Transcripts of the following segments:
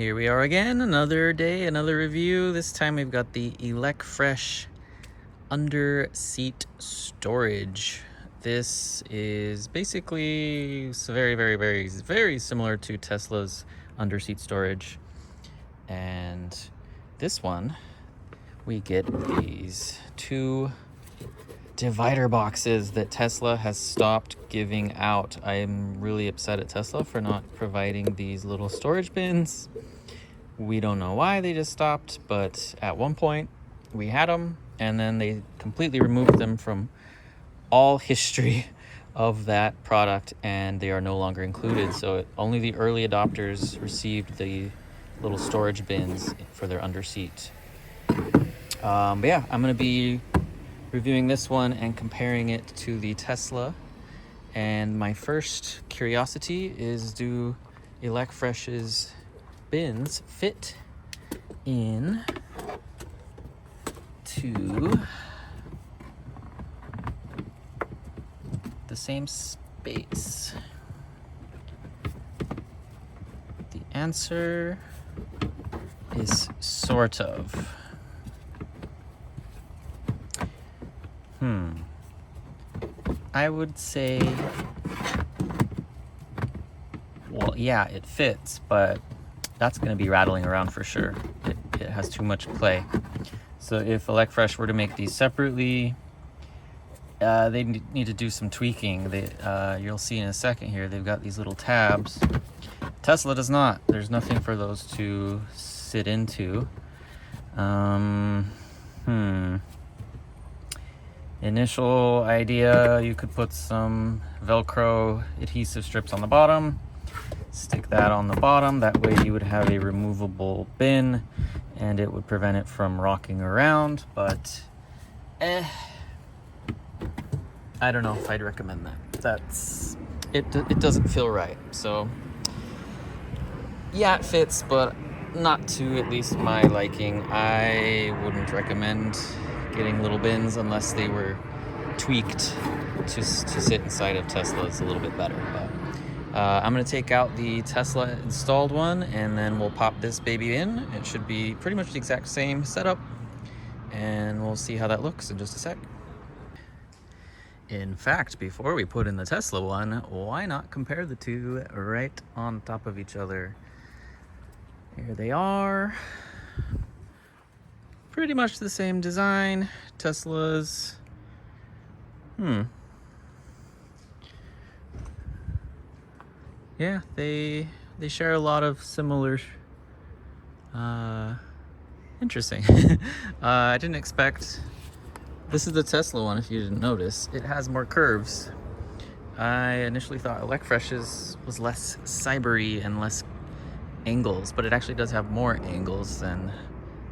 Here we are again, another day, another review. This time we've got the Elecfresh Underseat storage. This is basically very similar to Tesla's Underseat storage. And this one, we get these two divider boxes that Tesla has stopped giving out. I'm really upset at Tesla for not providing these little storage bins. We don't know why they just stopped, but at one point we had them and then they completely removed them from all history of that product and they are no longer included. So only the early adopters received the little storage bins for their Underseat. But yeah, I'm gonna be reviewing this one and comparing it to the Tesla. And my first curiosity is, do Elecfresh's bins fit in to the same space? The answer is sort of. I would say, well, yeah, it fits, but that's going to be rattling around for sure. It has too much play. So if Elecfresh were to make these separately, they need to do some tweaking. You'll see in a second here, they've got these little tabs. Tesla does not. There's nothing for those to sit into. Initial idea, you could put some Velcro adhesive strips on the bottom, stick that on the bottom. That way you would have a removable bin and it would prevent it from rocking around, but I don't know if I'd recommend that. It doesn't feel right. So yeah, it fits, but not to at least my liking. I wouldn't recommend getting little bins unless they were tweaked to sit inside of Tesla's a little bit better. But I'm gonna take out the Tesla installed one and then we'll pop this baby in. It should be pretty much the exact same setup and we'll see how that looks in just a sec. In fact, before we put in the Tesla one, why not compare the two right on top of each other? Here they are. Pretty much the same design. Tesla's. Yeah, they share a lot of similar. Interesting. I didn't expect. This is the Tesla one, if you didn't notice. It has more curves. I initially thought Elecfresh's was less cybery and less angles, but it actually does have more angles than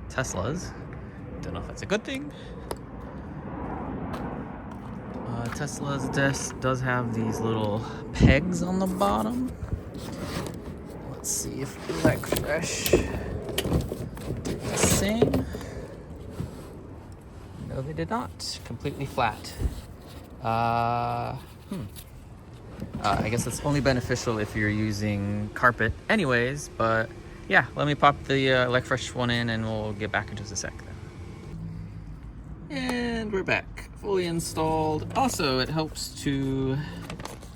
Tesla's. Don't know if that's a good thing. Tesla's does have these little pegs on the bottom. Let's see if Elecfresh did the same. No, they did not. Completely flat. I guess it's only beneficial if you're using carpet anyways, but yeah, let me pop the Elecfresh one in and we'll get back in just a sec then. And we're back, fully installed. Also, it helps to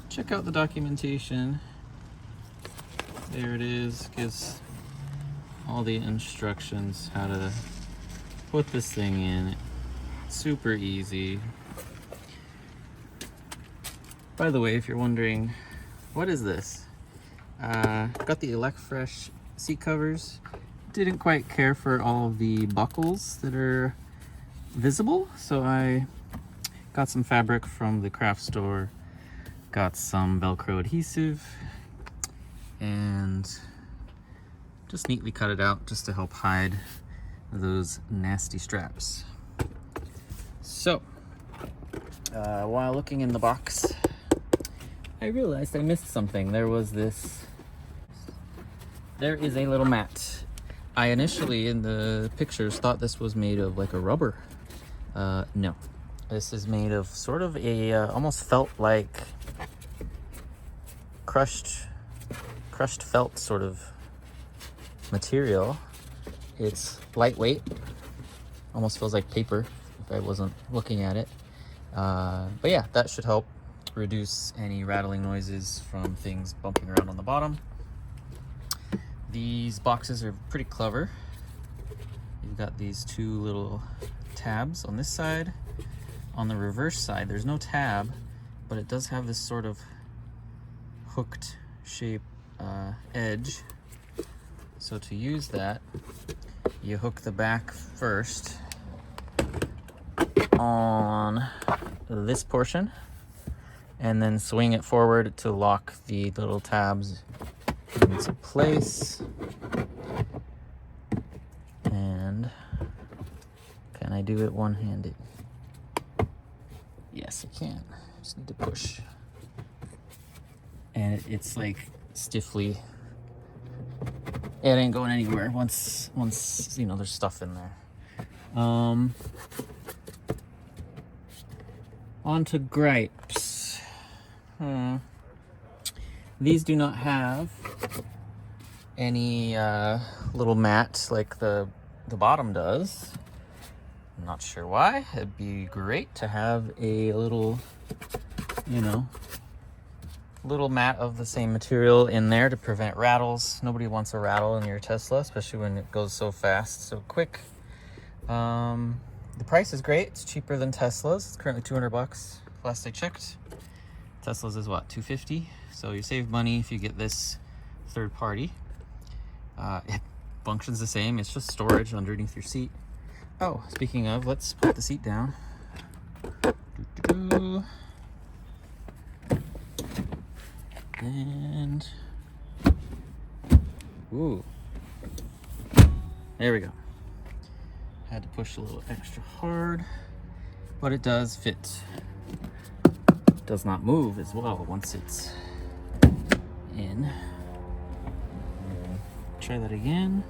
check out the documentation. There it is, gives all the instructions how to put this thing in. Super easy. By the way, if you're wondering, what is this? Got the Elecfresh seat covers. Didn't quite care for all of the buckles that are visible, so I got some fabric from the craft store, got some Velcro adhesive, and just neatly cut it out just to help hide those nasty straps. So, while looking in the box, I realized I missed something. There is a little mat. I initially in the pictures thought this was made of like a rubber. No, this is made of sort of a almost felt like crushed felt sort of material. It's lightweight, almost feels like paper if I wasn't looking at it. But yeah, that should help reduce any rattling noises from things bumping around on the bottom. These boxes are pretty clever. You've got these two little tabs on this side. On the reverse side, there's no tab, but it does have this sort of hooked shape edge. So to use that, you hook the back first on this portion and then swing it forward to lock the little tabs into place. And can I do it one-handed? Yes, I can. Just need to push. And it's like stiffly, it ain't going anywhere once you know there's stuff in there. On to gripes. These do not have any little mat like the bottom does. I'm not sure why. It'd be great to have a little, you know, little mat of the same material in there to prevent rattles. Nobody wants a rattle in your Tesla, especially when it goes so fast, so quick. The price is great. It's cheaper than Tesla's. It's currently $200 last I checked. Tesla's is what, $250? So you save money if you get this third party. It functions the same. It's just storage underneath your seat. Oh, speaking of, let's put the seat down. And ooh, there we go. Had to push a little extra hard, but it does fit. It does not move as well once it's in. Try that again.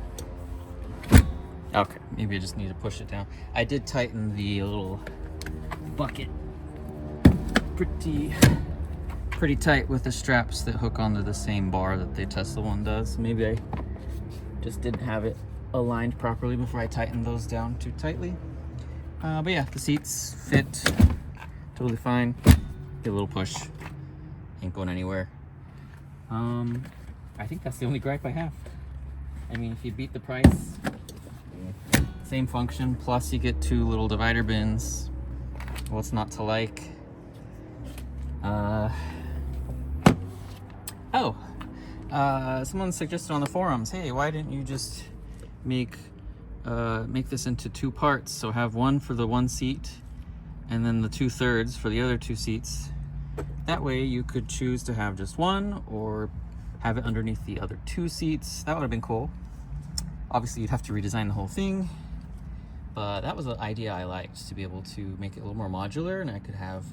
Okay, maybe I just need to push it down. I did tighten the little bucket pretty tight with the straps that hook onto the same bar that the Tesla one does. Maybe I just didn't have it aligned properly before I tightened those down too tightly. But yeah, the seats fit totally fine. Get a little push, ain't going anywhere. I think that's the only gripe I have. I mean, if you beat the price, same function, plus you get two little divider bins. What's not to like? Someone suggested on the forums, hey, why didn't you just make this into two parts? So have one for the one seat and then the 2/3 for the other two seats. That way you could choose to have just one or have it underneath the other two seats. That would have been cool. Obviously you'd have to redesign the whole thing, but that was an idea I liked, to be able to make it a little more modular, and I could have,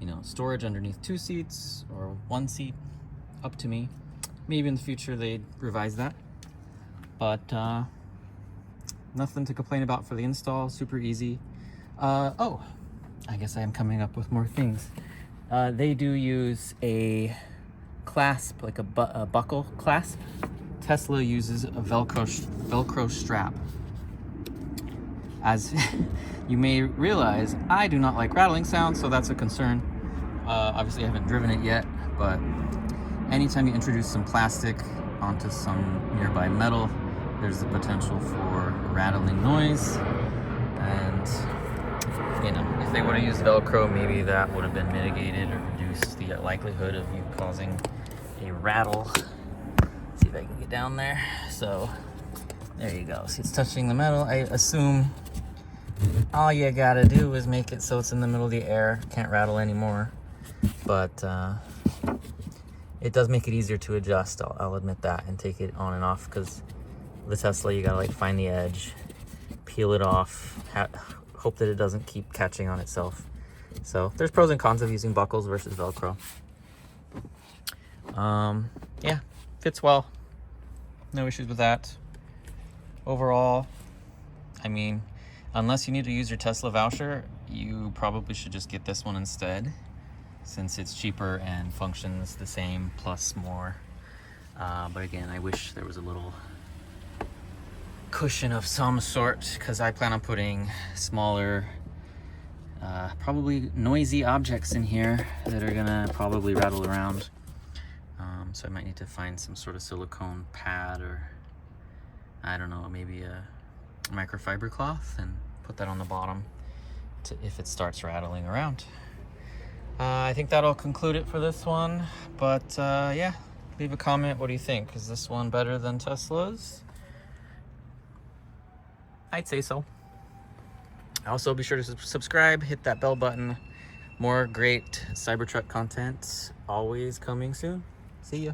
you know, storage underneath two seats or one seat, up to me. Maybe in the future they'd revise that, but nothing to complain about for the install. Super easy. Oh, I guess I am coming up with more things. They do use a clasp, like a buckle clasp. Tesla uses a Velcro strap. As you may realize, I do not like rattling sounds, so that's a concern. Obviously I haven't driven it yet, but anytime you introduce some plastic onto some nearby metal, there's the potential for rattling noise. And you know, if they would have used Velcro, maybe that would have been mitigated or reduced the likelihood of you causing a rattle. Let's see if I can get down there. So there you go. See, it's touching the metal. I assume all you gotta do is make it so it's in the middle of the air, can't rattle anymore. But it does make it easier to adjust, I'll admit that, and take it on and off, because the Tesla, you gotta like find the edge, peel it off, hope that it doesn't keep catching on itself. So there's pros and cons of using buckles versus Velcro. Yeah, fits well. No issues with that. Overall, I mean, unless you need to use your Tesla voucher, you probably should just get this one instead, since it's cheaper and functions the same plus more. But again, I wish there was a little cushion of some sort, because I plan on putting smaller, probably noisy objects in here that are gonna probably rattle around. So I might need to find some sort of silicone pad, or I don't know, maybe a microfiber cloth, and put that on the bottom if it starts rattling around. I think that'll conclude it for this one, but yeah, leave a comment. What do you think? Is this one better than Tesla's? I'd say so. Also, be sure to subscribe, hit that bell button. More great Cybertruck content always coming soon. See ya.